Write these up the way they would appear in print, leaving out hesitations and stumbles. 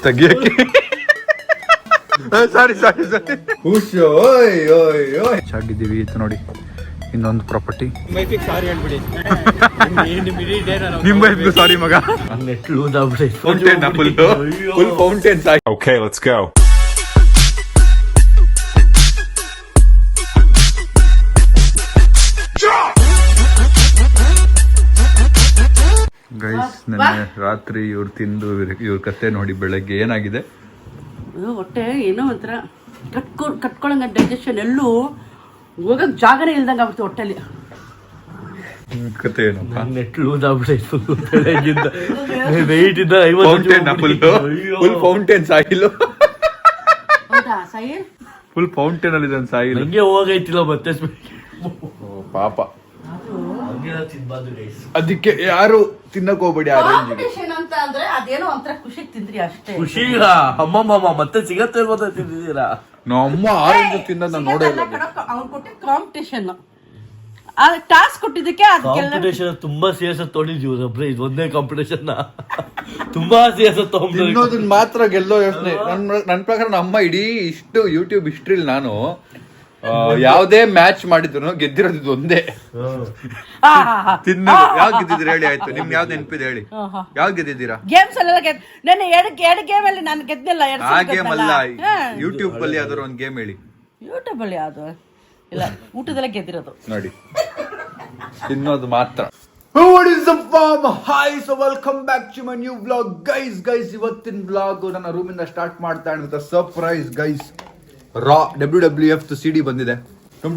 ತೆಗಿಯಕ್ಕೆ ಸಾರಿ ಆಗಿದ್ದೀವಿ ಇತ್ತು ನೋಡಿ. ಇನ್ನೊಂದು ಪ್ರಾಪರ್ಟಿ ನಿಮ್ಮ ವೈಫ್ಗೂ ಸಾರಿ ಮಗ. Full fountain. Okay, let's go. Guys ನೆನ್ನೆ ರಾತ್ರಿ ಇವ್ರು ತಿಂದು ಇವ್ರ ಕತೆ ನೋಡಿ ಬೆಳಗ್ಗೆ ಏನಾಗಿದೆ. ಹೊಟ್ಟೆ ಏನೋ ಒಂಥರ ಕಟ್ಕೊಳಂಗ ಡೈಜೆಷನ್ ಎಲ್ಲೂ ಹೋಗಕ್ ಜಾಗನೇ ಇಲ್ದಂಗ ಆಗ್ಬಿಡ್ತು ಹೊಟ್ಟೆಲಿ. ಕತೆ ಏನಪ್ಪ? Full fountain soil. ಹೌದಾ ಸಾಯಿಲ್? ಫುಲ್ ಫೌಂಟೇನ್ ಅಲ್ಲಿ ಸಾಯಿಲ್. ಹಂಗೆ ಹೋಗೈತಿಲ್ಲ ಮತ್ತೆ ಪಾಪ. ಅದಕ್ಕೆ ಯಾರು ತಿನ್ನಕ್ ಹೋಗ್ಬೇಡಿ. ಕಾಂಪಿಟೇಷನ್ ಅಂತ ಅಂದ್ರೆ ಅದೇನೋ ಒಂಥರ ಖುಷಿಗೆ ತಿಂದ್ರಿ ಅಷ್ಟೇ. ಖುಷಿಗ ಅಮ್ಮಮ್ಮ ಮತ್ತೆ ಸಿಗತ್ತೆ ಇರ್ಬೋದು ತಿಂದಿದ್ದೀರಾ? ನಮ್ಮ ಆರೆಂಜ್ ತಿನ್ನೋದ್ ನಾನು ನೋಡೇ ಇಲ್ಲ. ಅವ್ನು ಕೊಟ್ಟಿದ್ ಕಾಂಪಿಟೇಷನ್ ಟಾಸ್ಕ್ ಕೊಟ್ಟಿದ್ದಕ್ಕೆ ಕಾಂಪಿಟೇಷನ್ ತುಂಬಾ CS ತೊಗೊಂಡಿದ್ದೀವಿ ಒಬ್ರೆ. ಇದು ಒಂದೇ ಕಾಂಪಿಟೇಷನ್ ತುಂಬಾ CS ತಿನ್ನೋದನ್ನ ಮಾತ್ರ ಗೆಲ್ಲೋ ಯೋಚನೆ. ನನ್ ಪ್ರಕಾರ ನಮ್ಮ ಇಡೀ ಇಷ್ಟು ಯೂಟ್ಯೂಬ್ ಹಿಸ್ಟ್ರಿಲ್ ನಾನು ಯಾವ್ದೇ ಮ್ಯಾಚ್ ಮಾಡಿದ್ರು ಗೆದ್ದಿರೋದು ಇದು ಒಂದೇ. ತಿನ್ನೋದು ಯಾವ್ದು ಗೆದ್ದಿದ್ದೀರಾ ಹೇಳಿ? ಆಯ್ತು, ನಿಮ್ಗೆ ಯಾವ್ದು ನೆನಪಿದೆ ಹೇಳಿ, ಯಾವ್ದು ಗೆದ್ದಿದ್ದೀರಾ? ಗೇಮ್ಸ್ ಅಲ್ಲೆಲ್ಲ ನಾನು ಎರಡು ಗೇಮ್ ಅಲ್ಲಿ ನಾನು ಗೆದ್ದಿಲ್ಲ. ಆ ಗೇಮ್ ಅಲ್ಲ, ಯೂಟ್ಯೂಬ್ ಅಲ್ಲಿ ಯಾವ್ದಾರು ಒಂದ್ ಗೇಮ್ ಹೇಳಿ. ಯೂಟ್ಯೂಬ್ ಅಲ್ಲಿ ಯಾವ್ದು ಇಲ್ಲ, ಊಟದಲ್ಲೇ ಗೆದ್ದಿರೋದು ನೋಡಿ. ತಿನ್ನೋದು ಮಾತ್ರ. What is the farm? Hi, so welcome back to my new vlog. Guys, ಇವತ್ತಿನ vlog ನನ್ನ ರೂಮಿಂದ ಸ್ಟಾರ್ಟ್ ಮಾಡ್ತಾ ಇರೋದು ಸರ್ಪ್ರೈಸ್ ಗೈಸ್. ರಾ WWF CD ಬಂದಿದೆ. ಟಮ್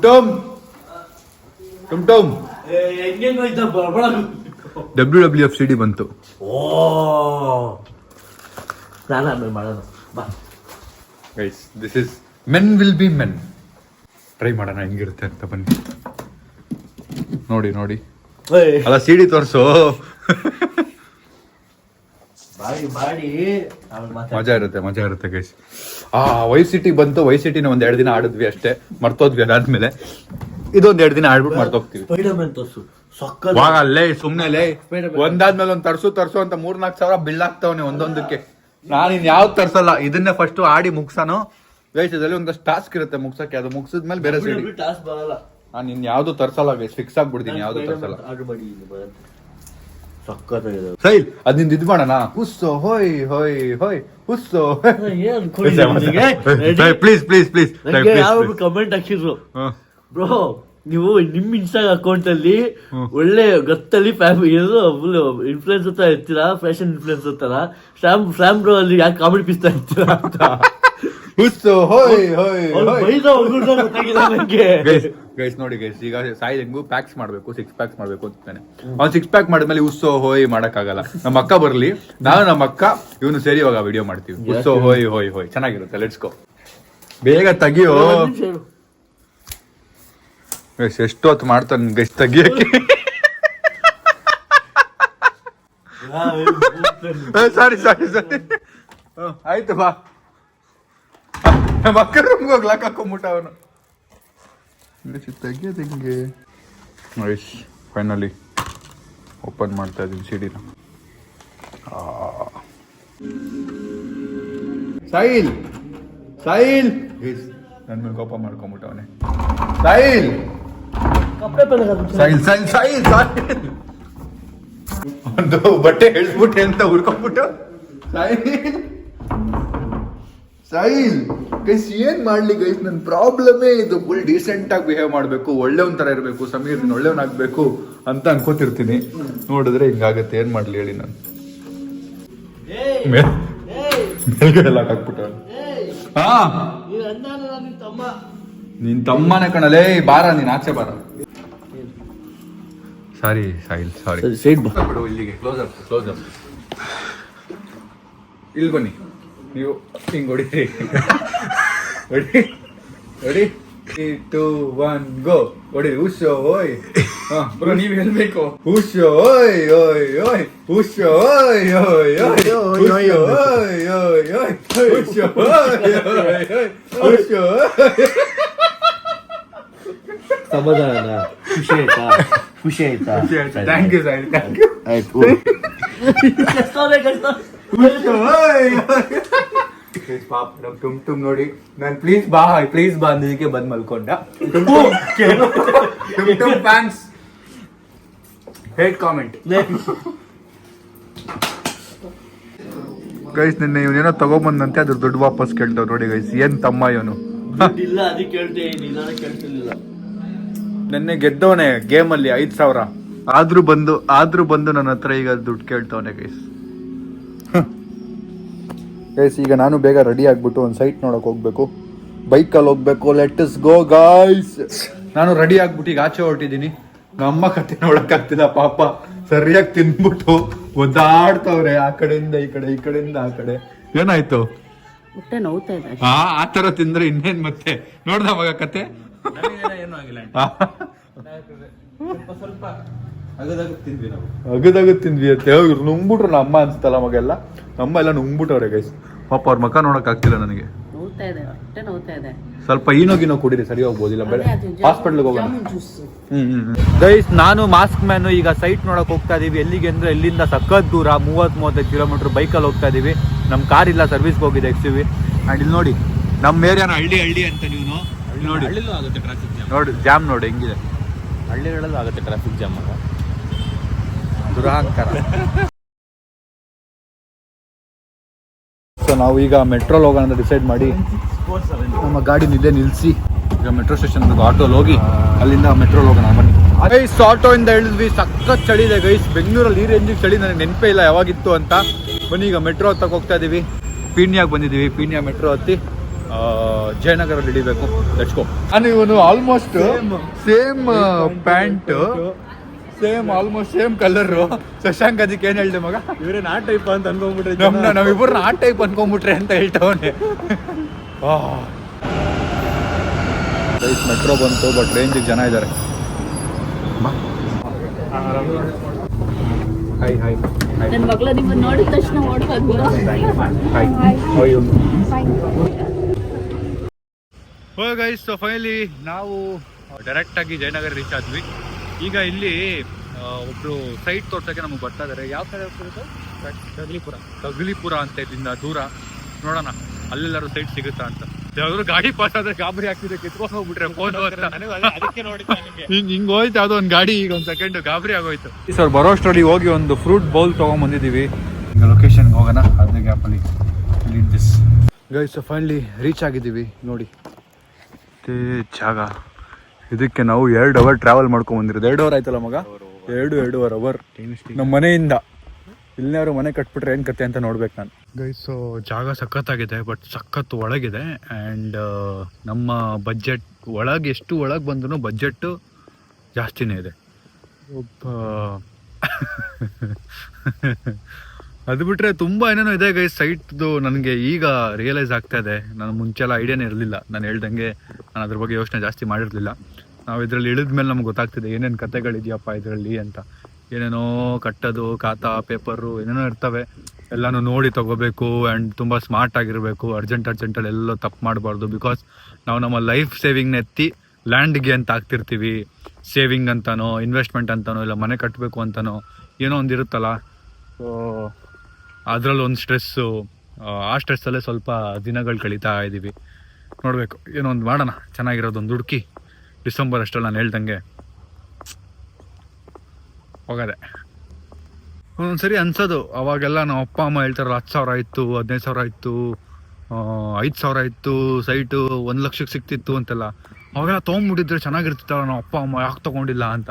WWF CD ಬಂತು. Guys this is men will be men. Try ಮಾಡೋಣ ಹೆಂಗಿರುತ್ತೆ ಅಂತ ಬನ್ನಿ. ನೋಡಿ ಅಲ್ಲ CD ತೋರ್ಸು. ಮಜಾ ಇರುತ್ತೆ ಗೈಸ್. ವೈಸಿಟಿ ಬಂತು. ವೈಸಿಟಿನ ಒಂದ್ 2 ದಿನ ಆಡಿದ್ವಿ ಅಷ್ಟೇ, ಮರ್ತೋದ್ವಿ. ಅದಾದ್ಮೇಲೆ ಇದೊಂದ್ 2 ದಿನ ಆಡ್ಬಿಟ್ಟು ಮರ್ತೋಗ್ತೀವಿ. ಅಲ್ಲೇ ಸುಮ್ನೆ ಒಂದಾದ್ಮೇಲೆ ಒಂದ್ ತರ್ಸು ಅಂತ 3-4 ಸಾವಿರ ಬಿಲ್ ಆಗ್ತಾವನೆ ಒಂದೊಂದಕ್ಕೆ. ನಾನು ಇನ್ ಯಾವ್ದು ತರ್ಸಲ್ಲ, ಇದನ್ನೇ ಫಸ್ಟ್ ಆಡಿ ಮುಗ್ಸಾನು. ಗೈಸ್ ಇದರಲ್ಲಿ ಒಂದಷ್ಟು ಟಾಸ್ಕ್ ಇರುತ್ತೆ ಮುಗ್ಸಕ್ಕೆ. ಅದು ಮುಗ್ಸಿದ್ಮೇಲೆ ಬೇರೆ CD. ನಾನು ಇನ್ ಯಾವ್ದು ತರ್ಸಲ್ಲ ಗೈಸ್, ಫಿಕ್ಸ್ ಆಗ್ಬಿಡ್ತೀನಿ, ಯಾವ್ದು ತರ್ಸಲ್ಲ. ಸೈಲ್ ಅದ್ ನಿಂದ ಇದ್ ಮಾಡೋಣ. ಹುಸ್ಸೋ ಹೋಯ್ ಹುಸ್ಸೋ. ಪ್ಲೀಸ್ ಕಮೆಂಟ್ ಹಾಕಿದ್ರು, ಬ್ರೋ ನೀವು ನಿಮ್ ಇನ್ಸ್ಟಾ ಅಕೌಂಟ್ ಅಲ್ಲಿ ಒಳ್ಳೆ ಗೊತ್ತಲ್ಲಿ ಇನ್ಫ್ಲೂಯೆನ್ಸ್ ಅಂತ ಇರ್ತೀರಾ, ಫ್ಯಾಷನ್ ಇನ್ಫ್ಲೂಯೆನ್ಸ್ ಅಂತಾರ. ಸ್ಯಾಮ್ ಬ್ರೋ ಅಲ್ಲಿ ಯಾಕೆ ಕಾಮಿಡಿ ಪಿಸ್ತಾ ಇರ್ತೀರಾ ಅಂತ. ಗೈಸ್ ನೋಡಿ ಗೈಸ್, ಈಗ ಸಾಯಿ ಹೆಂಗು ಪ್ಯಾಕ್ಸ್ ಮಾಡ್ಬೇಕು, 6 ಪ್ಯಾಕ್ಸ್ ಮಾಡ್ಬೇಕು ಅಂತಾನೆ. ಅವ್ನು 6 ಪ್ಯಾಕ್ ಮಾಡಿದ್ಮೇಲೆ ಉಸ್ಸೋ ಹೋಯ್ ಮಾಡಕ್ಕಾಗಲ್ಲ. ನಮ್ಮ ಅಕ್ಕ ಬರ್ಲಿ, ನಾನು ನಮ್ಮ ಅಕ್ಕ ಇವನು ಸೇರಿ ಇವಾಗ ವಿಡಿಯೋ ಮಾಡ್ತೀವಿ. ಉಸ್ಸೋ ಹೋಯ್ ಚೆನ್ನಾಗಿರುತ್ತೆ. Let's go. ಬೇಗ ತೆಗಿಯೋ ಗೈಸ್. ಎಷ್ಟು ಹೊತ್ತು ಮಾಡ್ತಾನೆ ಗೈಸ್ ತೆಗಿಯಕ್ಕೆ. ಸಾರಿ ಆಯ್ತು ಬಾ. ನಮ್ಮ ಅಕ್ಕ ರೂಮ್ಗೆ ಹೋಗ್ಲಾಕ್ ಹಾಕೊಂಬಿಟ್ಟ ಅವನು. ತೆಗಿಯೋದು ಹಿಂಗೆ. ಫೈನಲಿ ಓಪನ್ ಮಾಡ್ತಾ ಇದೀವಿ CD ನ. ಸಾಯಿಲ್ ನನ್ನ ಮೇಲೆ ಕೋಪ ಮಾಡ್ಕೊಂಬಿಟ್ಟವನೆ. ಸಾಯಿಲ್ ಒಂದು ಬಟ್ಟೆ ಎಳ್ಸ್ಬಿಟ್ಟೆ ಅಂತ ಹುಡ್ಕೊಂಡ್ಬಿಟ್ಟು ಸಾಯಿಲ್ ಗೈಸ್ ಏನ್ ಮಾಡ್ಲಿ ಗೈಸ್, ನನ್ ಪ್ರಾಬ್ಲಮೇ ಇದು. ಫುಲ್ ಡೀಸೆಂಟ್ ಆಗಿ ಬಿಹೇವ್ ಮಾಡ್ಬೇಕು, ಒಳ್ಳೆಯವನ್ ತರ ಇರ್ಬೇಕು, ಸಮೀರ್ ಒಳ್ಳೆಯವನಾಗ್ಬೇಕು ಅಂತ ಅನ್ಕೋತಿರ್ತೀನಿ. ನೋಡಿದ್ರೆ ಹಿಂಗಾಗತ್ತೆ, ಏನ್ ಮಾಡ್ಲಿ ಹೇಳಿ. ನಾನು ಮೇಲ್ಗಡೆ ಹಾಕ್ಬಿಟ್ಟ. ನಿನ್ ತಮ್ಮನೇ ಕಣಲೇ, ಬಾರ ನೀನ್ ಆಚೆ ಬಾರ. ಸಾರಿ ಸಾಯಿಲ್, ಸಾರಿ ಬಿಡು. ಇಲ್ಲಿಗೆ ಕ್ಲೋಸ್ ಅಪ್. ಇಲ್ಲಿ ಬನ್ನಿ ನೀವು, ಹಿಂಗ್ ಹೊಡಿರಿ. ಹೊಡಿ 3, 2, 1 ಗೋ. ಹೊಡಿರಿ. ಹುಷೋ ಹೋಯ್. ಬ್ರೋ ನೀವ್ ಹೇಳ್ಬೇಕು. ಹುಷೋ ಹೋಯ್ ಹುಷೋ ಹುಷೋ. ಸಮಾಧಾನ. ಖುಷಿ ಆಯ್ತಾ? ಥ್ಯಾಂಕ್ ಯು ಸಾಯಿಲ್, ಥ್ಯಾಂಕ್ ಯು. ಆಯ್ತು. ಪಾಪ ನಮ್ ಟುಮ್ ನೋಡಿ ನಾನು ಪ್ಲೀಸ್ ಬಾ ಅಂದಿದ್ದಕ್ಕೆ ಬಂದ್ ಮಲ್ಕೊಂಡ. ಟುಮ್ ಫ್ಯಾನ್ಸ್ ಹೇಟ್ ಕಾಮೆಂಟ್. ಗೈಸ್ ನಿನ್ನೆ ಇವನೇನೋ ತಗೊಬಂದಂತೆ ಅದ್ರ ದುಡ್ಡು ವಾಪಸ್ ಕೇಳ್ತಾವ್ ನೋಡಿ ಗೈಸ್. ಏನ್ ತಮ್ಮ ಇವನು. ಇಲ್ಲ ಅದಕ್ಕೆ ಕೇಳ್ತಿರ್ಲಿಲ್ಲ. ನಿನ್ನೆ ಗೆದ್ದವನೆ ಗೇಮ್ ಅಲ್ಲಿ 5,000 ಆದ್ರೂ ಬಂದು ನನ್ನ ಹತ್ರ ಈಗ ದುಡ್ಡು ಕೇಳ್ತವನೆ ಗೈಸ್. ಗೈಸ್ ಈಗ ನಾನು ಬೇಗ ರೆಡಿ ಆಗ್ಬಿಟ್ಟು ಒಂದು ಸೈಟ್ ನೋಡಕ್ ಹೋಗ್ಬೇಕು, ಬೈಕಲ್ಲಿ ಹೋಗ್ಬೇಕು. Let's go guys. ನಾನು ರೆಡಿ ಆಗ್ಬಿಟ್ಟು ಈಗ ಆಚೆ ಹೊರಟಿದ್ದೀನಿ. ನಮ್ಮ ಕತೆ ನೋಡಕ್ ಆಗ್ತಿಲ್ಲ ಪಾಪ, ಸರಿಯಾಗಿ ತಿನ್ಬಿಟ್ಟು ಒದ್ದಾಡ್ತವ್ರೆ ಆ ಕಡೆಯಿಂದ ಈ ಕಡೆಯಿಂದ ಆ ಕಡೆ. ಏನಾಯ್ತು? ಹೊಟ್ಟೆ ನೋವ್ತಾ ಇದೆ. ಆ ತರ ತಿಂದ್ರೆ ಇನ್ನೇನ್ ಮತ್ತೆ. ನೋಡ್ದ ಮಗ ಕತೆ? ಏನೂ ಆಗಿಲ್ಲ. ಸ್ವಲ್ಪ ಅಗದಾಗ ತಿಂದ್ವಿ ಅಂತ ಇವ್ರು ನುಂಗ್ಬಿಟ್ರು. ನಮ್ಮ ಅನ್ಸ್ತಲ್ಲ ಮಗೆಲ್ಲ, ನಮ್ಮ ಎಲ್ಲ ನುಂಗ್ಬಿಟ್ಟವ್ರೆ ಗೈಸ್. ಪಾಪ ಅವ್ರ ಮಕ್ಕ ನೋಡಕ್ ಆಗ್ತಿಲ್ಲ ನನಗೆ. ನೋವ್ತಾ ಇದೆ, ಹೊಟ್ಟೆ ನೋವ್ತಾ ಇದೆ. ಸ್ವಲ್ಪ ಈನೋ ಕುಡೀರಿ, ಸರಿ ಹೋಗ್ಬೋದಿಲ್ಲ. ಬೆಳೆ ಹಾಸ್ಪಿಟ್ಲ್ಗೆ ಹೋಗೋಣ. ಜ್ಯೂಸ್. ಗೈಸ್ ನಾನು ಮಾಸ್ಕ್ ಮ್ಯಾನು ಈಗ ಸೈಟ್ ನೋಡಕ್ ಹೋಗ್ತಾ ಇದೀವಿ. ಎಲ್ಲಿಗೆ ಅಂದ್ರೆ ಇಲ್ಲಿಂದ ಸಖತ್ ದೂರ, 30-35 ಕಿಲೋಮೀಟರ್ ಬೈಕಲ್ಲಿ ಹೋಗ್ತಾ ಇದೀವಿ. ನಮ್ ಕಾರ್ ಇಲ್ಲ, ಸರ್ವಿಸ್ಗೆ ಹೋಗಿದೆ XUV. ಅಂಡ್ ಇಲ್ಲಿ ನೋಡಿ ನಮ್ಮ ಏರಿಯಾನ ಹಳ್ಳಿ ಅಂತ ನೀವು ನೋಡಿ. ಹಳ್ಳಿಲೂ ಆಗುತ್ತೆ ಟ್ರಾಫಿಕ್ ಜಾಮ್. ನೋಡಿ ಜಾಮ್ ನೋಡಿ ಹೆಂಗಿದೆ. ಹಳ್ಳಿಗಳಲ್ಲೂ ಆಗುತ್ತೆ ಟ್ರಾಫಿಕ್ ಜಾಮ್. ದುರಹಂಕಾರ. ಸೊ ನಾವು ಈಗ ಮೆಟ್ರೋಲ್ ಹೋಗೋಣ ಅಂತ ಡಿಸೈಡ್ ಮಾಡಿ ನಮ್ಮ ಗಾಡಿ ನಿಲ್ಲಿಸಿ ಈಗ ಮೆಟ್ರೋ ಸ್ಟೇಷನ್ ಆಟೋಲ್ ಹೋಗಿ ಅಲ್ಲಿಂದ ಮೆಟ್ರೋಲ್ ಹೋಗೋಣ. ಬನ್ನಿ ಗೈಸ್. ಆಟೋ ಇಂದ ಇಳಿದ್ವಿ. ಸಖತ್ ಚಳಿ ಇದೆ ಗೈಸ್. ಬೆಂಗಳೂರಲ್ಲಿ ಈ ರೇಂಜಿಗೆ ಚಳಿ ನನಗೆ ನೆನಪೇ ಇಲ್ಲ ಯಾವಾಗಿತ್ತು ಅಂತ. ಬನ್ನಿ ಈಗ ಮೆಟ್ರೋ ಹತ್ತಕ್ಕೆ ಹೋಗ್ತಾ ಇದೀವಿ. ಪೀಣ್ಯಾಗ ಬಂದಿದ್ದೀವಿ. ಪೀಣ್ಯ ಮೆಟ್ರೋ ಹತ್ತಿ ಜಯನಗರಲ್ಲಿ ಹಿಡಿಬೇಕು. Let's go. ನಾನು ಇವನು almost same pant, almost same colour. Shashank ಅದಕ್ಕೆ ಏನ್ ಹೇಳ್ದೆ ಮಗ? ಇವ್ರೆ ನಾ ಟೈಪ್ ಅಂತ ಅನ್ಕೊಂಡ್ಬಿಟ್ರೆ ನಾವಿಬ್ಬರು ಆ ಟೈಪ್ ಅನ್ಕೊಂಡ್ಬಿಟ್ರೆ ಅಂತ ಹೇಳ್ತವನೆ. ಮೆಟ್ರೋ ಬಂತು, ಬಟ್ ರೇಂಜಿಗೆ ಜನ ಇದ್ದಾರೆ. ನನ್ನ ಮಗಳ ನಿಮ್ಮನ್ನ ನೋಡಿದ ತಕ್ಷಣ ಓಡ್ಬಂದು ಗೈಸ್. ಸೊ ಫೈನಲಿ ನಾವು ಡೈರೆಕ್ಟ್ ಆಗಿ ಜಯನಗರ ರೀಚ್ ಆದ್ವಿ. ಈಗ ಇಲ್ಲಿ ಒಬ್ರು ಸೈಟ್ ತೋರ್ಸಕ್ಕೆ ನಮಗೆ ಬರ್ತಾ ಇದಾರೆ. ಯಾವ ಕಡೆ ಹೋಗ್ತಿರೋದು? ತಗಲಿಪುರ ಅಂತ. ಇಲ್ಲಿಂದ ದೂರ ನೋಡೋಣ ಅಲ್ಲೆಲ್ಲಾರು ಸೈಟ್ ಸಿಗುತ್ತಾ ಅಂತ. ಯಾವ್ದಾದ್ರು ಗಾಡಿ ಪಾಸ್ ಆದ್ರೆ ಗಾಬರಿ ಆಗ್ತಿದೆ, ಕಿತ್ಕೊಂಡು ಹೋಗ್ಬಿಟ್ರೆ ಫೋನ್ ಹಿಂಗ್ ಹೋಯ್ತು ಯಾವ್ದೋ ಒಂದು ಗಾಡಿ. ಈಗ ಒಂದು ಸೆಕೆಂಡ್ ಗಾಬರಿ ಆಗೋಯ್ತು. ಸರ್ ಬರೋಷ್ಟರಲ್ಲಿ ಹೋಗಿ ಒಂದು ಫ್ರೂಟ್ ಬೌಲ್ ತಗೊಂಡ್ ಬಂದಿದ್ದೀವಿ. ಈಗ ಲೊಕೇಶನ್ಗೆ ಹೋಗೋಣ. ಅದೇ ಗ್ಯಾಪಲ್ಲಿ ದಿಸ್ ಗೈಸ್. ಫೈನಲಿ ರೀಚ್ ಆಗಿದ್ದೀವಿ ನೋಡಿ. ಜಾಗ ಇದಕ್ಕೆ ನಾವು 2 ಅವರ್ ಟ್ರಾವೆಲ್ ಮಾಡ್ಕೊಂಡ್ ಬಂದಿರೋದು. 2 ಅವರ್ ಆಯ್ತಲ್ಲ ಮಗ? 2.5 ಅವರ್ ನಮ್ಮ ಮನೆಯಿಂದ. ಇಲ್ಲಿನವರು ಮನೆ ಕಟ್ಬಿಟ್ರೆ ಏನ್ ಕತೆ ಅಂತ ನೋಡ್ಬೇಕು ನಾನು ಗೈಸ್. ಜಾಗ ಸಖತ್ತಾಗಿದೆ, ಬಟ್ ಸಖತ್ ಒಳಗಿದೆ. ಆ್ಯಂಡ್ ನಮ್ಮ ಬಜೆಟ್ ಒಳಗೆ ಎಷ್ಟು ಒಳಗೆ ಬಂದ್ರೂ ಬಜೆಟ್ಟು ಜಾಸ್ತಿನೇ ಇದೆ. ಅದು ಬಿಟ್ಟರೆ ತುಂಬ ಏನೇನೋ ಇದೆ ಗೈಸ್ ಸೈಟ್ದು. ನನಗೆ ಈಗ ರಿಯಲೈಸ್ ಆಗ್ತಾ ಇದೆ. ನಾನು ಮುಂಚೆಲ್ಲ ಐಡಿಯಾನೇ ಇರಲಿಲ್ಲ. ನಾನು ಹೇಳ್ದಂಗೆ ನಾನು ಅದ್ರ ಬಗ್ಗೆ ಯೋಚನೆ ಜಾಸ್ತಿ ಮಾಡಿರಲಿಲ್ಲ. ನಾವು ಇದರಲ್ಲಿ ಇಳಿದ ಮೇಲೆ ನಮ್ಗೆ ಗೊತ್ತಾಗ್ತಿದೆ ಏನೇನು ಕತೆಗಳಿದೆಯಪ್ಪ ಇದರಲ್ಲಿ ಅಂತ. ಏನೇನೋ ಕಟ್ಟೋದು, ಖಾತಾ, ಪೇಪರು ಏನೇನೋ ಇರ್ತವೆ. ಎಲ್ಲನೂ ನೋಡಿ ತೊಗೋಬೇಕು. ಆ್ಯಂಡ್ ತುಂಬ ಸ್ಮಾರ್ಟ್ ಆಗಿರಬೇಕು. ಅರ್ಜೆಂಟಲ್ಲಿ ಎಲ್ಲೋ ತಪ್ಪು ಮಾಡಬಾರ್ದು. ಬಿಕಾಸ್ ನಾವು ನಮ್ಮ ಲೈಫ್ ಸೇವಿಂಗ್ನ ಎತ್ತಿ ಲ್ಯಾಂಡ್ಗೆ ಅಂತ ಹಾಕ್ತಿರ್ತೀವಿ. ಸೇವಿಂಗ್ ಅಂತನೋ, ಇನ್ವೆಸ್ಟ್ಮೆಂಟ್ ಅಂತನೋ, ಇಲ್ಲ ಮನೆ ಕಟ್ಟಬೇಕು ಅಂತನೋ ಏನೋ ಒಂದು ಇರುತ್ತಲ್ಲ. ಸೊ ಅದರಲ್ಲಿ ಒಂದು ಸ್ಟ್ರೆಸ್ಸು. ಆ ಸ್ಟ್ರೆಸ್ಸಲ್ಲೇ ಸ್ವಲ್ಪ ದಿನಗಳು ಕಳೀತಾ ಇದ್ದೀವಿ. ನೋಡಬೇಕು ಏನೋ ಒಂದು ಮಾಡೋಣ, ಚೆನ್ನಾಗಿರೋದೊಂದು ಹುಡುಕಿ ಡಿಸೆಂಬರ್ ಅಷ್ಟರಲ್ಲಿ ನಾನು ಹೇಳ್ದಂಗೆ ಹೋಗದೆ. ಒಂದೊಂದ್ಸರಿ ಅನ್ಸೋದು ಅವಾಗೆಲ್ಲ ನಮ್ಮ ಅಪ್ಪ ಅಮ್ಮ ಹೇಳ್ತಾರಲ್ಲ 10,000 ಆಯಿತು, 15,000 ಆಯಿತು, 5,000 ಇತ್ತು ಸೈಟು, 1 ಲಕ್ಷಕ್ಕೆ ಸಿಕ್ತಿತ್ತು ಅಂತೆಲ್ಲ. ಅವಾಗೆಲ್ಲ ತೊಗೊಂಡ್ಬಿಟ್ಟಿದ್ರೆ ಚೆನ್ನಾಗಿರ್ತಿತ್ತಲ್ಲ, ನಮ್ಮ ಅಪ್ಪ ಅಮ್ಮ ಯಾಕೆ ತೊಗೊಂಡಿಲ್ಲ ಅಂತ.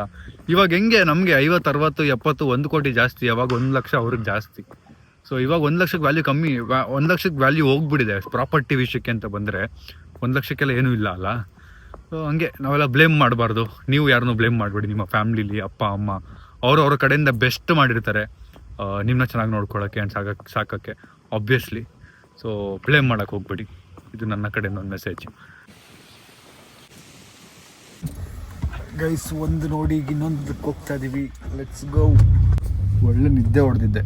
ಇವಾಗ ಹೆಂಗೆ ನಮಗೆ 50, 60, 70, 1 ಕೋಟಿ ಜಾಸ್ತಿ. ಅವಾಗ 1 ಲಕ್ಷ ಅವ್ರಿಗೆ ಜಾಸ್ತಿ. ಸೊ ಇವಾಗ 1 ಲಕ್ಷಕ್ಕೆ ವ್ಯಾಲ್ಯೂ ಕಮ್ಮಿ. 1 ಲಕ್ಷಕ್ಕೆ ವ್ಯಾಲ್ಯೂ ಹೋಗ್ಬಿಟ್ಟಿದೆ. ಪ್ರಾಪರ್ಟಿ ವಿಷಯಕ್ಕೆ ಅಂತ ಬಂದರೆ 1 ಲಕ್ಷಕ್ಕೆಲ್ಲ ಏನೂ ಇಲ್ಲ ಅಲ್ಲ. ಸೊ ಹಂಗೆ ನಾವೆಲ್ಲ ಬ್ಲೇಮ್ ಮಾಡಬಾರ್ದು. ನೀವು ಯಾರನ್ನೂ ಬ್ಲೇಮ್ ಮಾಡಬೇಡಿ. ನಿಮ್ಮ ಫ್ಯಾಮ್ಲಿಲಿ ಅಪ್ಪ ಅಮ್ಮ ಅವ್ರ ಕಡೆಯಿಂದ ಬೆಸ್ಟ್ ಮಾಡಿರ್ತಾರೆ ನಿಮ್ಮನ್ನ ಚೆನ್ನಾಗಿ ನೋಡ್ಕೊಳ್ಳೋಕ್ಕೆ ಆ್ಯಂಡ್ ಸಾಕೋಕ್ಕೆ ಆಬ್ವಿಯಸ್ಲಿ. ಸೊ ಬ್ಲೇಮ್ ಮಾಡೋಕ್ಕೆ ಹೋಗ್ಬೇಡಿ. ಇದು ನನ್ನ ಕಡೆಯಿಂದ ಒಂದು ಮೆಸೇಜ್ ಗೈಸ್. ಒಂದು ನೋಡಿ ಇನ್ನೊಂದಕ್ಕೆ ಹೋಗ್ತಾ ಇದೀವಿ. Let's go. ಒಳ್ಳೆ ನಿದ್ದೆ ಹೊಡೆದಿದ್ದೆ.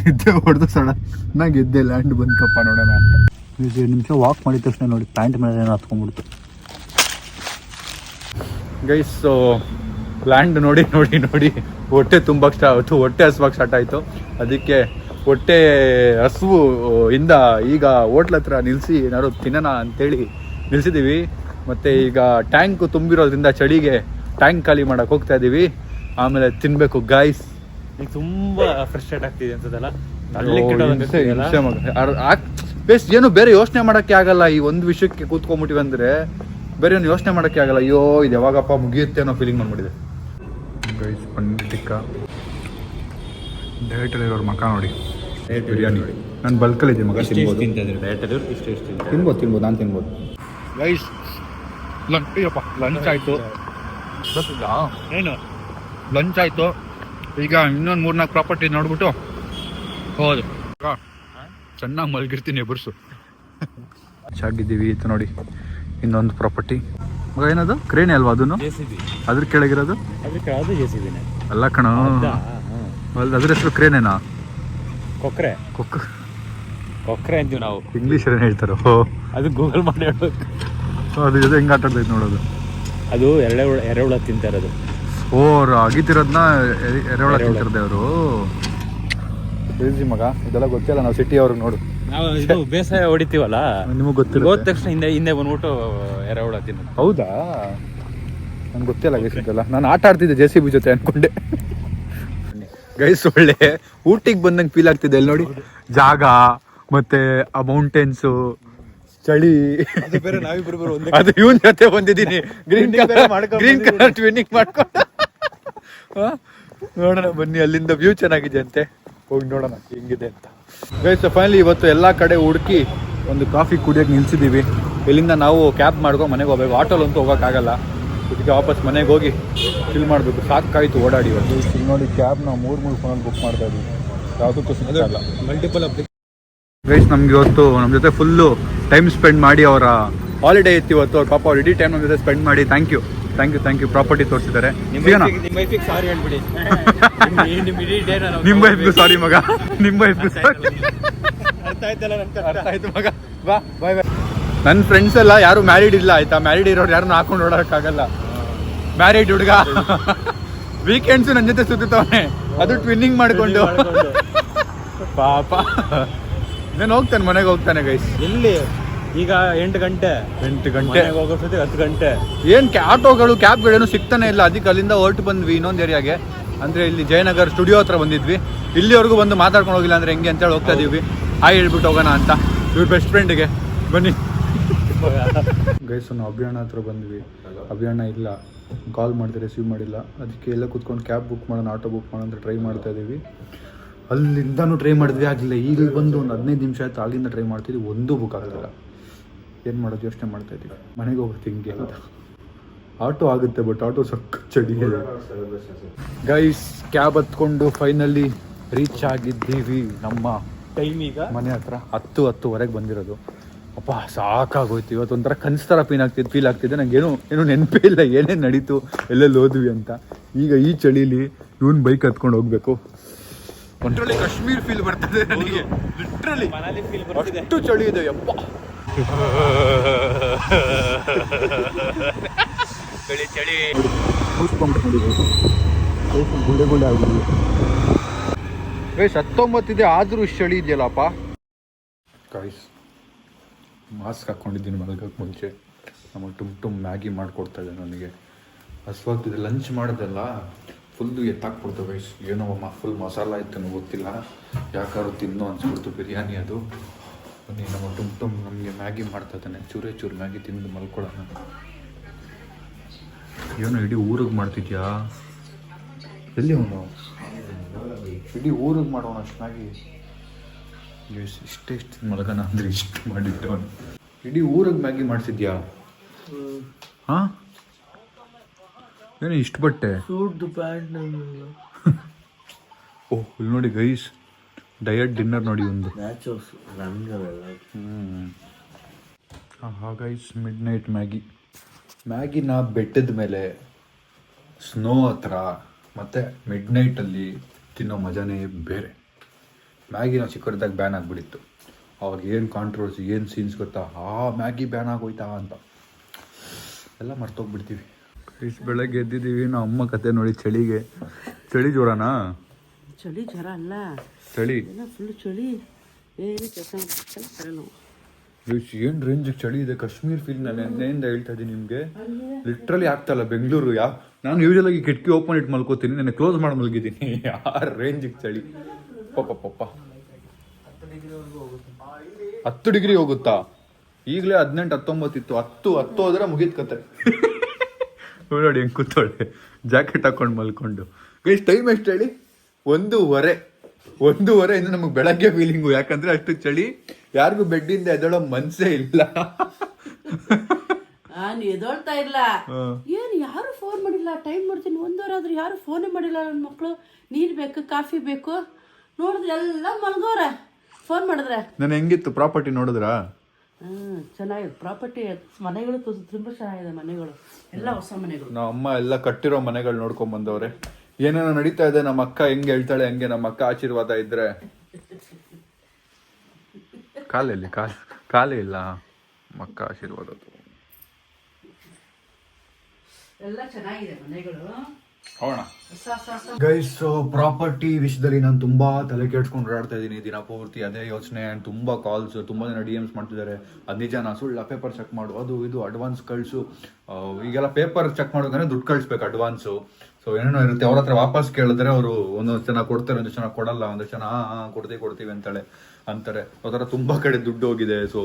ನಿದ್ದೆ ಹೊಡೆದು ಸಡನ್ನಾಗಿ ಎದ್ದೆ. ಲ್ಯಾಂಡ್ ಬಂತಪ್ಪ ನೋಡೋಣ ಅಂತ 2 ನಿಮಿಷ ವಾಕ್ ಮಾಡಿದ ತಕ್ಷಣ ನೋಡಿ ಪ್ಯಾಂಟ್ ಮೇಲೆ ಏನೋ ಹತ್ಕೊಂಡ್ಬಿಡ್ತು ಗೈಸ್. ಸೊ ಲ್ಯಾಂಡ್ ನೋಡಿ ಹೊಟ್ಟೆ ತುಂಬಕ್ಕೆ ಹೊಟ್ಟೆ ಹಸ್ವಾಗ ಸ್ಟಾರ್ಟ್ ಆಯಿತು. ಅದಕ್ಕೆ ಹೊಟ್ಟೆ ಹಸುವು ಇಂದ ಈಗ ಹೋಟ್ಲ್ ಹತ್ರ ನಿಲ್ಸಿ ಏನಾದ್ರು ತಿನ್ನೋಣ ಅಂತೇಳಿ ನಿಲ್ಸಿದೀವಿ. ಮತ್ತೆ ಈಗ ಟ್ಯಾಂಕ್ ತುಂಬಿರೋದ್ರಿಂದ ಚಳಿಗೆ ಟ್ಯಾಂಕ್ ಖಾಲಿ ಮಾಡಕ್ ಹೋಗ್ತಾ ಇದೀವಿ. ಆಮೇಲೆ ತಿನ್ಬೇಕು ಗಾಯ್ಸ್. ತುಂಬಾ ಫ್ರಸ್ಟ್ರೇಟ್ ಆಗ್ತಿದೆ ಅನ್ಸದಲ್ಲ. ಏನು ಬೇರೆ ಯೋಚನೆ ಮಾಡಕ್ಕೆ ಆಗಲ್ಲ. ಈ ಒಂದು ವಿಷಯಕ್ಕೆ ಕೂತ್ಕೊಂಡ್ಬಿಟ್ಟಿವಿ ಅಂದ್ರೆ ಬೇರೆ ಏನು ಯೋಚನೆ ಮಾಡಕ್ಕೆ ಆಗಲ್ಲ. ಅಯ್ಯೋ ಇದು ಯಾವಾಗಪ್ಪ ಮುಗಿಯುತ್ತೆ ಅನ್ನೋ ಫೀಲಿಂಗ್ ಬಂದ್ಬಿಟ್ಟಿದೆ ಗೈಸ್. ಪನ್ನೀರ್ ಟಿಕ್ಕಾ ಡಯಟಲ್ಲಿ ಇರೋರು ಮಕ ನೋಡಿ. ಬಿರಿಯಾನಿ ನಾನು ಬಲ್ಕಲ್ಲಿ ಇದ್ದೀನಿ ಮಗ. ತಿನ್ಬೋದು ನಾನು ತಿನ್ಬೋದು ಗೈಸ್. ಲಂಚ್ ಆಯ್ತು. ಏನು ಲಂಚ್ ಆಯ್ತು. ಈಗ ಇನ್ನೊಂದು 3-4 ಪ್ರಾಪರ್ಟಿ ನೋಡ್ಬಿಟ್ಟು ಹೌದು ಚೆನ್ನಾಗಿ ಮಲಗಿರ್ತೀನಿ ಎಬ್ಬರ್ಸು. ಚೆನ್ನಾಗಿದ್ದೀವಿ ಇತ್ತು ನೋಡಿ. ಇನ್ನೊಂದು ಪ್ರಾಪರ್ಟಿ ಮಗ ಏನದು ಕ್ರೇನೆ ಅಲ್ವಾ ಅದನ್ನು? ಅದ್ರ ಕೆಳಗಿರೋದು ಅಲ್ಲ ಕಣ, ಅದ್ರ ಹೆಸರು ಕ್ರೇನೇನಾ? ಕೊಕ್ರೆ ಅಂತೀವಿ ನಾವು. ಇಂಗ್ಲೀಷ್ ಏನ್ ಹೇಳ್ತಾರೋ ಅದು ಗೂಗಲ್ ಮಾಡಿ ಹೇಳ್ಬೇಕು. ಅದ್ರ ಜೊತೆ ಹೆಂಗೆ ಆಟ ಆಡ್ತೈತೆ ನೋಡೋದು. ಅದು ಎರೆಹುಳ ತಿಂತಾ ಇರೋದು. ಅವ್ರು ಅಗಿತಿರೋದನ್ನ ಎರೆಹುಳ ತಿಂತಿರ್ದೆ ಅವರು. ಮಗ ಇದೆಲ್ಲ ಗೊತ್ತಿಲ್ಲ. ನಾವು ಸಿಟಿ ಅವ್ರಿಗೆ ನೋಡು. ನಾವು ಇದು ಬೇಸಾಯ ಹೊಡಿತೀವಲ್ಲ, ನಿಮಗೆ ಗೊತ್ತಿಲ್ಲ. ಹೋದ ತಕ್ಷಣ ಹಿಂದೆ ಬಂದ್ಬಿಟ್ಟು ಎರೆಹುಳ ತಿನ್ನೋದು. ಹೌದಾ? ನಂಗೆ ಗೊತ್ತಿಲ್ಲ ಗೈಸ್ ಇದೆಲ್ಲ. ನಾನು ಆಟ ಆಡ್ತಿದ್ದೆ JCB ಜೊತೆ ಅನ್ಕೊಂಡೆ ಗೈಸ್. ಒಳ್ಳೆ ಊಟಿಗೆ ಬಂದಂಗೆ ಫೀಲ್ ಆಗ್ತಿದೆ ಅಲ್ಲಿ ನೋಡಿ. ಜಾಗ ಮತ್ತೆ ಆ ಮೌಂಟೇನ್ಸು, ಚಳಿ. ಅದು ಇವನ್ ಜೊತೆ ಬಂದಿದ್ದೀನಿ. ಗ್ರೀನ್ ಕಲರ್ ಟ್ವಿನ್ನಿಂಗ್ ಮಾಡ್ಕೊಂಡು ನೋಡೋಣ ಬನ್ನಿ. ಅಲ್ಲಿಂದ ವ್ಯೂ ಚೆನ್ನಾಗಿದೆ ಅಂತೆ, ಹೋಗಿ ನೋಡೋಣ ಹೆಂಗಿದೆ ಅಂತ. ಗೈಸ್ ಫೈನಲಿ ಇವತ್ತು ಎಲ್ಲ ಕಡೆ ಹುಡುಕಿ ಒಂದು ಕಾಫಿ ಕುಡಿಯೋಕೆ ನಿಲ್ಸಿದ್ದೀವಿ. ಇಲ್ಲಿಂದ ನಾವು ಕ್ಯಾಬ್ ಮಾಡ್ಕೊಂಡು ಮನೆಗೆ ಹೋಗ್ಬೇಕು. ಆಟೋಲಂತೂ ಹೋಗೋಕ್ಕಾಗಲ್ಲ. ಇದಕ್ಕೆ ವಾಪಸ್ ಮನೆಗೆ ಹೋಗಿ ಫಿಲ್ ಮಾಡಬೇಕು. ಸಾಕಾಯಿತು ಓಡಾಡಿ ಇವತ್ತು. ಇಲ್ಲಿ ನೋಡಿ ಕ್ಯಾಬ್ ನಾವು 3 ಫೋನಲ್ಲಿ ಬುಕ್ ಮಾಡ್ತಾ ಇದ್ದೀವಿ. ಯಾವುದಕ್ಕೂ ಸಿಗಲ್ಲ. ಮಲ್ಟಿಪಲ್ ಗೈಸ್ ನಮ್ಗೆ ಇವತ್ತು ನಮ್ಮ ಜೊತೆ ಫುಲ್ಲು ಟೈಮ್ ಸ್ಪೆಂಡ್ ಮಾಡಿ, ಅವರ ಹಾಲಿಡೇ ಇತ್ತು ಇವತ್ತು. ಅವ್ರ ಪಾಪ ಅವ್ರು ಇಡೀ ಟೈಮ್ ನಮ್ಮ ಜೊತೆ ಸ್ಪೆಂಡ್ ಮಾಡಿ ಥ್ಯಾಂಕ್ ಯು ಪ್ರಾಪರ್ಟಿ ತೋರಿಸಿದ್ದಾರೆ. ನಿಮ್ಮ ವೈಫಿಗೆ ಸಾರಿ ಹೇಳ್ಬಿಡಿ. ನಿಮ್ಮ ವೈಫ್ಗೂ ಸಾರಿ ಮಗ. ನಿಮ್ಮ ವೈಫ್ಗೂ ಸಾರಿ. ಅರ್ಥ ಆಯ್ತಲ್ಲ? ಅರ್ಥ ಆಯ್ತು ಮಗ. ಬಾ ಬಾಯ್ ಬಾಯ್. ನನ್ನ ಫ್ರೆಂಡ್ಸ್ ಎಲ್ಲ ಯಾರು ಮ್ಯಾರಿಡ್ ಇಲ್ಲ ಆಯ್ತಾ. ಮ್ಯಾರಿಡ್ ಇರೋರು ಯಾರನ್ನ ಹಾಕೊಂಡು ಓಡೋಕ್ಕಾಗಲ್ಲ. ಮ್ಯಾರಿಡ್ ಹುಡುಗ ವೀಕೆಂಡ್ಸು ನನ್ನ ಜೊತೆ ಸುತ್ತವನೆ, ಅದು ಟ್ವಿನ್ನಿಂಗ್ ಮಾಡಿಕೊಂಡು. ಪಾಪ ನಾನು ಹೋಗ್ತಾನೆ, ಮನೆಗೆ ಹೋಗ್ತಾನೆ ಗೈಸ್. ಎಲ್ಲಿ ಈಗ 8 ಗಂಟೆ ಹೋಗೋಷ್ಟೊತ್ತಿಗೆ 10 ಗಂಟೆ. ಏನ್ ಆಟೋಗಳು ಕ್ಯಾಬ್ಗಳೇನು ಸಿಗ್ತಾನೆ ಇಲ್ಲ. ಅದಕ್ಕೆ ಅಲ್ಲಿಂದ ಹೊರಟು ಬಂದ್ವಿ ಇನ್ನೊಂದು ಏರಿಯಾಗೆ. ಅಂದ್ರೆ ಇಲ್ಲಿ ಜಯನಗರ್ ಸ್ಟುಡಿಯೋ ಹತ್ರ ಬಂದಿದ್ವಿ. ಇಲ್ಲಿವರೆಗೂ ಬಂದು ಮಾತಾಡ್ಕೊಂಡು ಹೋಗಿಲ್ಲ ಅಂದ್ರೆ ಹೆಂಗೆ ಅಂತೇಳಿ ಹೋಗ್ತಾ ಇದೀವಿ. ಹೇಳ್ಬಿಟ್ಟು ಹೋಗೋಣ ಅಂತ ಇವ್ರ ಬೆಸ್ಟ್ ಫ್ರೆಂಡ್ಗೆ. ಬನ್ನಿ ಗೈಸ್. ನಾವು ಅಭಿಯಾನ ಹತ್ರ ಬಂದ್ವಿ. ಅಭಿಯಾನ ಇಲ್ಲ, ಕಾಲ್ ಮಾಡಿದ್ರೆ ರಿಸೀವ್ ಮಾಡಿಲ್ಲ. ಅದಕ್ಕೆ ಎಲ್ಲ ಕೂತ್ಕೊಂಡು ಕ್ಯಾಬ್ ಬುಕ್ ಮಾಡೋಣ, ಆಟೋ ಬುಕ್ ಮಾಡೋಣ ಅಂತ ಟ್ರೈ ಮಾಡ್ತಾ ಇದೀವಿ. ಅಲ್ಲಿಂದನೂ ಟ್ರೈ ಮಾಡಿದ್ವಿ, ಆಗಲಿಲ್ಲ. ಈಗ ಬಂದು ಒಂದು 15 ನಿಮಿಷ ಆಯ್ತು, ಅಲ್ಲಿಂದ ಟ್ರೈ ಮಾಡ್ತಿದ್ವಿ, ಒಂದೂ ಬುಕ್ ಆಗ್ತಿಲ್ಲ. ಏನು ಮಾಡೋದು ಯೋಚನೆ ಮಾಡ್ತಾ ಇದ್ದೀವಿ. ಮನೆಗೆ ಹೋಗುತ್ತೆ ಹಿಂಗೆ ಅಂತ. ಆಟೋ ಆಗುತ್ತೆ, ಬಟ್ ಆಟೋ ಸಕ್ಕ ಚಳಿ ಗೈಸ್. ಕ್ಯಾಬ್ ಹತ್ಕೊಂಡು ಫೈನಲಿ ರೀಚ್ ಆಗಿದ್ದೀವಿ ನಮ್ಮ ಟೈಮ್ ಈಗ ಮನೆ ಹತ್ರ. 10-10:30 ಬಂದಿರೋದು. ಅಪ್ಪ ಸಾಕಾಗೋಯ್ತು. ಇವತ್ತು ಒಂಥರ ಕನ್ಸ್ತರ ಫೀಲ್ ಆಗ್ತಿದೆ. ನಂಗೆ ಏನೂ ನೆನಪೇ ಇಲ್ಲ ಏನೇನು ನಡೀತು, ಎಲ್ಲೆಲ್ಲಿ ಹೋದ್ವಿ ಅಂತ. ಈಗ ಈ ಚಳಿಲಿ ಇವನ್ ಬೈಕ್ ಹತ್ಕೊಂಡು ಹೋಗ್ಬೇಕು. ಲಿಟ್ರಲಿ ಕಾಶ್ಮೀರ್ ಫೀಲ್ ಬರ್ತದೆ ನನಗೆ. ಲಿಟ್ರಲಿ ಮನಾಲಿ ಫೀಲ್ ಬರ್ತಿದೆ. ಅಷ್ಟು ಚಳಿ ಇದೆ ಯಪ್ಪ. ಚಳಿ ಗುಂಡೆ ಆಗ್ಬಿಟ್ಟಿದೆ. 19 ಇದೆ ಆದ್ರೂ ಚಳಿ ಇದೆಯಲ್ಲಪ್ಪ. ಗೈಸ್ ಮಾಸ್ಕ್ ಹಾಕ್ಕೊಂಡಿದ್ದೀನಿ ಮಲಗಕ್ಕೆ ಮುಂಚೆ. ನಮಗೆ ಟುಮ್ ಮ್ಯಾಗಿ ಮಾಡಿಕೊಡ್ತಾ ಇದೆ. ನನಗೆ ಹಸುವಾಗ್ತಿದೆ. ಲಂಚ್ ಮಾಡೋದಲ್ಲ ಫುಲ್ಲು ಎತ್ತಾಕ್ಬಿಡ್ತು ಗೈಸ್. ಏನೋ ಫುಲ್ ಮಸಾಲ ಇತ್ತು ಗೊತ್ತಿಲ್ಲ, ಯಾಕಾದ್ರು ತಿನ್ನೋ ಅನ್ಸ್ಬಿಡ್ತು ಬಿರಿಯಾನಿ ಅದು. ಬನ್ನಿ ನಮ್ಮ ಟುಮ್ ನಮಗೆ ಮ್ಯಾಗಿ ಮಾಡ್ತಾ ಇದ್ದಾನೆ. ಚೂರು ಮ್ಯಾಗಿ ತಿಂದು ಮಲ್ಕೊಳ್ಳೋಣ. ಏನೋ ಇಡೀ ಊರಿಗೆ ಮಾಡ್ತಿದ್ಯಾ? ಎಲ್ಲಿ ಅವನು? ಇಡೀ ಊರಿಗೆ ಮಾಡೋಣ ಅಷ್ಟು ಮ್ಯಾಗಿ. ಇಷ್ಟೇ ಮಲಗೋಣ ಅಂದರೆ ಇಷ್ಟು ಮಾಡಿಟ್ಟು ಅವನು. ಇಡೀ ಊರಿಗೆ ಮ್ಯಾಗಿ ಮಾಡಿಸಿದ್ಯಾ? ಹಾಂ ಏನು ಇಷ್ಟು ಬಟ್ಟೆ? ಓಹ್ ಇಲ್ಲಿ ನೋಡಿ ಗೈಸ್, ಡಯಟ್ ಡಿನ್ನರ್ ನೋಡಿ ಒಂದು. ಹಾಂ ಗೈಸ್, ಮಿಡ್ ನೈಟ್ ಮ್ಯಾಗಿನ ಬೆಟ್ಟದ ಮೇಲೆ ಸ್ನೋ ಹತ್ರ ಮತ್ತು ಮಿಡ್ ನೈಟಲ್ಲಿ ತಿನ್ನೋ ಮಜಾನೇ ಬೇರೆ. ಮ್ಯಾಗಿ ನಾವು ಚಿಕ್ಕದಾಗ ಬ್ಯಾನ್ ಆಗಿಬಿಟ್ಟಿತ್ತು. ಅವಾಗ ಏನು ಕಾಂಟ್ರವರ್ಸಿ, ಏನು ಸೀನ್ಸ್ ಗೊತ್ತಾ? ಮ್ಯಾಗಿ ಬ್ಯಾನ್ ಆಗೋಯ್ತಾ ಅಂತ ಎಲ್ಲ ಮರ್ತೋಗ್ಬಿಡ್ತೀವಿ. ಇಷ್ಟು ಬೆಳಗ್ಗೆ ಎದ್ದಿದ್ದೀವಿ. ನಾವು ಅಮ್ಮ ಕತೆ ನೋಡಿ ಚಳಿ ಜೋರನಾ? ಚಳಿ ಜ್ವರ ಅಲ್ಲ, ಚಳಿ ಎಲ್ಲ ಫುಲ್ ಚಳಿ, ಏನು ಕೆಲಸ ಮಾಡ್ತಾರೆ ತಲೆನೋವು. ಏನ್ ರೇಂಜ್ ಚಳಿ ಇದೆ. ಕಾಶ್ಮೀರ್ ಫೀಲ್ ನಾನು ನೆನ್ನೆಯಿಂದ ಹೇಳ್ತಾ ಇದ್ದೀನಿ ನಿಮ್ಗೆ. ಲಿಟ್ರಲಿ ಆಗ್ತಲ್ಲ ಬೆಂಗಳೂರು. ನಾನು ಯೂಶಲ್ ಆಗಿ ಕಿಟಕಿ ಓಪನ್ ಇಟ್ಟು ಮಲ್ಕೋತೀನಿ, ನಾನು ಕ್ಲೋಸ್ ಮಾಡಿ ಮಲಗಿದ್ದೀನಿ. ಆ ರೇಂಜಿಗೆ ಚಳಿ. ಪಪ್ಪ 10 ಡಿಗ್ರಿ ಹೋಗುತ್ತಾ? ಈಗಲೇ 18-19 ಇತ್ತು. 10 ಹೋದ್ರೆ ಮುಗಿತ್ ಕತೆ. ನೋಡಿ ಹೆಂಗ್ ಕೂತೋಳೆ ಜಾಕೆಟ್ ಹಾಕೊಂಡು ಮಲ್ಕೊಂಡು. ಎಷ್ಟು ಟೈಮ್ ಎಷ್ಟು ಹೇಳಿ? 1:30 ಇನ್ನು ನಮಗೆ ಬೆಳಗ್ಗೆ ಫೀಲಿಂಗು. ಯಾಕಂದ್ರೆ ಅಷ್ಟು ಚಳಿ, ಯಾರಿಗೂ ಬೆಡ್ಡಿಂದ ಎದಳೋ ಮನ್ಸೇ ಇಲ್ಲ. ನಾನು ಎದೋಳ್ತಾ ಇಲ್ಲ. ಏನು ಯಾರು ಫೋನ್ ಮಾಡಿಲ್ಲ, ಟೈಮ್ ಮಾಡ್ತೀನಿ 1 ಅವರ್ ಆದ್ರೂ ಯಾರು ಫೋನೇ ಮಾಡಿಲ್ಲ. ನನ್ನ ಮಕ್ಕಳು ನೀರು ಬೇಕು, ಕಾಫಿ ಬೇಕು, ನೋಡಿದ್ರೆ ಎಲ್ಲ ಮಲ್ಗೋರ. ಫೋನ್ ಮಾಡಿದ್ರೆ ನಾನು ಹೆಂಗಿತ್ತು ಪ್ರಾಪರ್ಟಿ ನೋಡಿದ್ರಾ? ಚೆನ್ನಾಗಿದೆ ಪ್ರಾಪರ್ಟಿ, ಮನೆಗಳು ತುಂಬಾ ಚೆನ್ನಾಗಿದೆ. ಮನೆಗಳು ಎಲ್ಲ ಹೊಸ ಮನೆಗಳು. ನಮ್ಮ ಅಮ್ಮ ಎಲ್ಲ ಕಟ್ಟಿರೋ ಮನೆಗಳು ನೋಡ್ಕೊಂಡ್ ಬಂದವ್ರೆ. ಏನೇನೋ ನಡೀತಾ ಇದೆ. ನಮ್ಮ ಅಕ್ಕ ಹೆಂಗೆ ಹೇಳ್ತಾಳೆ ಹಂಗೆ. ನಮ್ಮ ಅಕ್ಕ ಆಶೀರ್ವಾದ ಇದ್ರೆ ಕಾಲೇ ಇಲ್ಲ. ಅಕ್ಕ ಆಶೀರ್ವಾದ ಎಲ್ಲ ಚೆನ್ನಾಗಿದೆ ಮನೆಗಳು. ಗೈಸ್, ಪ್ರಾಪರ್ಟಿ ವಿಷಯದಲ್ಲಿ ನಾನು ತುಂಬಾ ತಲೆ ಕೆಡ್ಸ್ಕೊಂಡು ಓಡಾಡ್ತಾ ಇದ್ದೀನಿ ದಿನ ಪೂರ್ತಿ. ಅದೇ ಯೋಚನೆ. ತುಂಬಾ ಕಾಲ್ಸ್, ತುಂಬಾ ಜನ DMs ಮಾಡ್ತಿದ್ದಾರೆ. ಅದು ನಿಜನಾ ಸುಳ್ಳ, ಪೇಪರ್ ಚೆಕ್ ಮಾಡು, ಅದು ಇದು ಅಡ್ವಾನ್ಸ್ ಕಳ್ಸು. ಈಗೆಲ್ಲ ಪೇಪರ್ ಚೆಕ್ ಮಾಡೋದಂದ್ರೆ ದುಡ್ಡು ಕಳಿಸ್ಬೇಕು ಅಡ್ವಾನ್ಸು. ಸೊ ಏನೇನೋ ಇರುತ್ತೆ. ಅವ್ರ ಹತ್ರ ವಾಪಸ್ ಕೇಳಿದ್ರೆ ಅವರು ಒಂದೊಂದು ಜನ ಕೊಡ್ತಾರೆ, ಒಂದಷ್ಟು ಜನ ಕೊಡಲ್ಲ, ಒಂದಷ್ಟು ಜನ ಕೊಡ್ತೀವಿ ಅಂತಾರೆ. ಅದರ ತುಂಬಾ ಕಡೆ ದುಡ್ಡು ಹೋಗಿದೆ. ಸೊ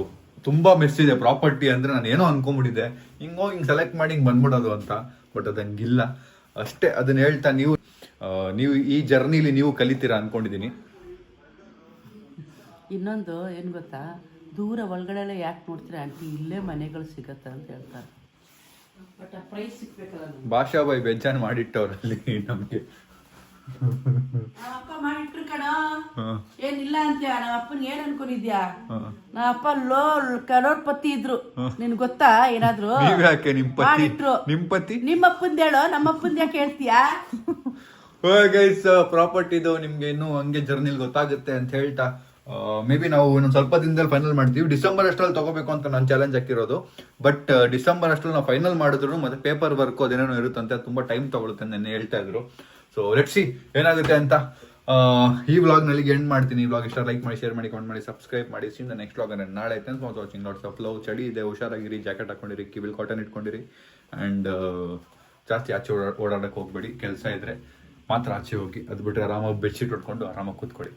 ತುಂಬಾ ಮೆಸ್ ಇದೆ ಪ್ರಾಪರ್ಟಿ ಅಂದ್ರೆ. ನಾನು ಏನೋ ಅನ್ಕೊಂಡ್ಬಿಟ್ಟಿದ್ದೆ ಹಿಂಗೆ ಸೆಲೆಕ್ಟ್ ಮಾಡಿ ಹಿಂಗೆ ಬಂದ್ಬಿಡೋದು ಅಂತ. ಬಟ್ ಅದು ಹಂಗಿಲ್ಲ ಅಷ್ಟೇ. ಅದನ್ನ ಹೇಳ್ತಾ ನೀವು ಈ ಜರ್ನಿಲಿ ನೀವು ಕಲಿತೀರಾ ಅನ್ಕೊಂಡಿದೀನಿ. ಇನ್ನೊಂದು ಏನು ಗೊತ್ತಾ, ದೂರ ಒಳಗಡೆ ಎಲ್ಲ ಯಾಕೆ ನೋಡ್ತೀರಾ ಆಂಟಿ, ಇಲ್ಲೇ ಮನೆಗಳು ಸಿಗತ್ತೆ ಅಂತ ಹೇಳ್ತಾರೆ. ಬಟ್ ಆ ಪ್ರೈಸ್ ಸಿಗ್ಬೇಕಲ್ಲ. ಭಾಷಾ ಬಾಯಿ ಬೇಜಾನ್ ಮಾಡಿಟ್ಟವ್ರಲ್ಲಿ ನಮ್ಗೆ. ಅಪ್ಪ ಮಾಡಿಟ್ರು ಕಣ, ಏನಿಲ್ಲ ಅಂತ್ಯ. ನಮ್ಮ ಅಪ್ಪನ್ ಏನ್ ಅನ್ಕೊಂಡಿದ್ಯಾ? ನಮ್ಮ ಅಪ್ಪ ಕರೋಡ್ಪತಿ ಇದ್ರು, ನಿನ್ ಗೊತ್ತಾ ಏನಾದ್ರು? ಮಾಡಿಟ್ರು. ನಿಮ್ಮ ಅಪ್ಪಂದ ಹೇಳೋ, ನಮ್ಮ ಅಪ್ಪಂದ ಯಾಕೆ ಹೇಳ್ತೀಯಾ? ಗೈಸ್, ಪ್ರಾಪರ್ಟಿದು ನಿಮ್ಗೆ ಇನ್ನೂ ಹಂಗೆ ಜರ್ನಿಲ್ ಗೊತ್ತಾಗುತ್ತೆ ಅಂತ ಹೇಳ್ತಾ, ಮೇ ಬಿ ನಾವು ಇನ್ನೊಂದು ಸ್ವಲ್ಪ ದಿನದಲ್ಲಿ ಫೈನಲ್ ಮಾಡ್ತೀವಿ. ಡಿಸೆಂಬರ್ ಅಷ್ಟರಲ್ಲಿ ತಗೋಬೇಕು ಅಂತ ನಾನು ಚಾಲೆಂಜ್ ಹಾಕಿರೋದು. ಬಟ್ ಡಿಸೆಂಬರ್ ಅಷ್ಟರಲ್ಲಿ ನಾವು ಫೈನಲ್ ಮಾಡಿದ್ರು ಮತ್ತೆ ಪೇಪರ್ ವರ್ಕ್ ಅದೇನೇನೋ ಇರುತ್ತಂತೆ, ತುಂಬಾ ಟೈಮ್ ತಗೊಳುತ್ತೆ ನೆನ್ನೆ ಹೇಳ್ತಾ ಇದ್ರು. ಸೊ ಲೆಟ್ಸ್ ಸಿ ಏನಾಗುತ್ತೆ ಅಂತ. ಈ ವ್ಲಾಗ್ ನಲ್ಲಿ ಎಂಡ್ ಮಾಡ್ತೀನಿ. ಈ ವ್ಲಾಗ್ ಇಷ್ಟ ಲೈಕ್ ಮಾಡಿ, ಶೇರ್ ಮಾಡಿ, ಕಮೆಂಟ್ ಮಾಡಿ, ಸಬ್ಸ್ಕ್ರೈಬ್ ಮಾಡಿ. ನೆಕ್ಸ್ಟ್ ವ್ಲಾಗ್ ಅಂದ್ರೆ ನಾಳೆ. Thanks for watching. Lots of love. ಚಳಿ ಇದೆ, ಹುಷಾರಾಗಿರಿ, ಜಾಕೆಟ್ ಹಾಕೊಂಡಿರಿ, ಕಿವಿಲ್ ಕಾಟನ್ ಇಟ್ಕೊಂಡಿರಿ. ಅಂಡ್ ಜಾಸ್ತಿ ಆಚೆ ಓಡಾಡಕ್ಕೆ ಹೋಗ್ಬೇಡಿ. ಕೆಲಸ ಇದ್ರೆ ಮಾತ್ರ ಆಚೆ ಹೋಗಿ. ಅದು ಬಿಟ್ರೆ ಆರಾಮಾಗಿ ಬೆಡ್ಶೀಟ್ ಉಟ್ಕೊಂಡು ಆರಾಮಾಗಿ ಕೂತ್ಕೊಳ್ಳಿ.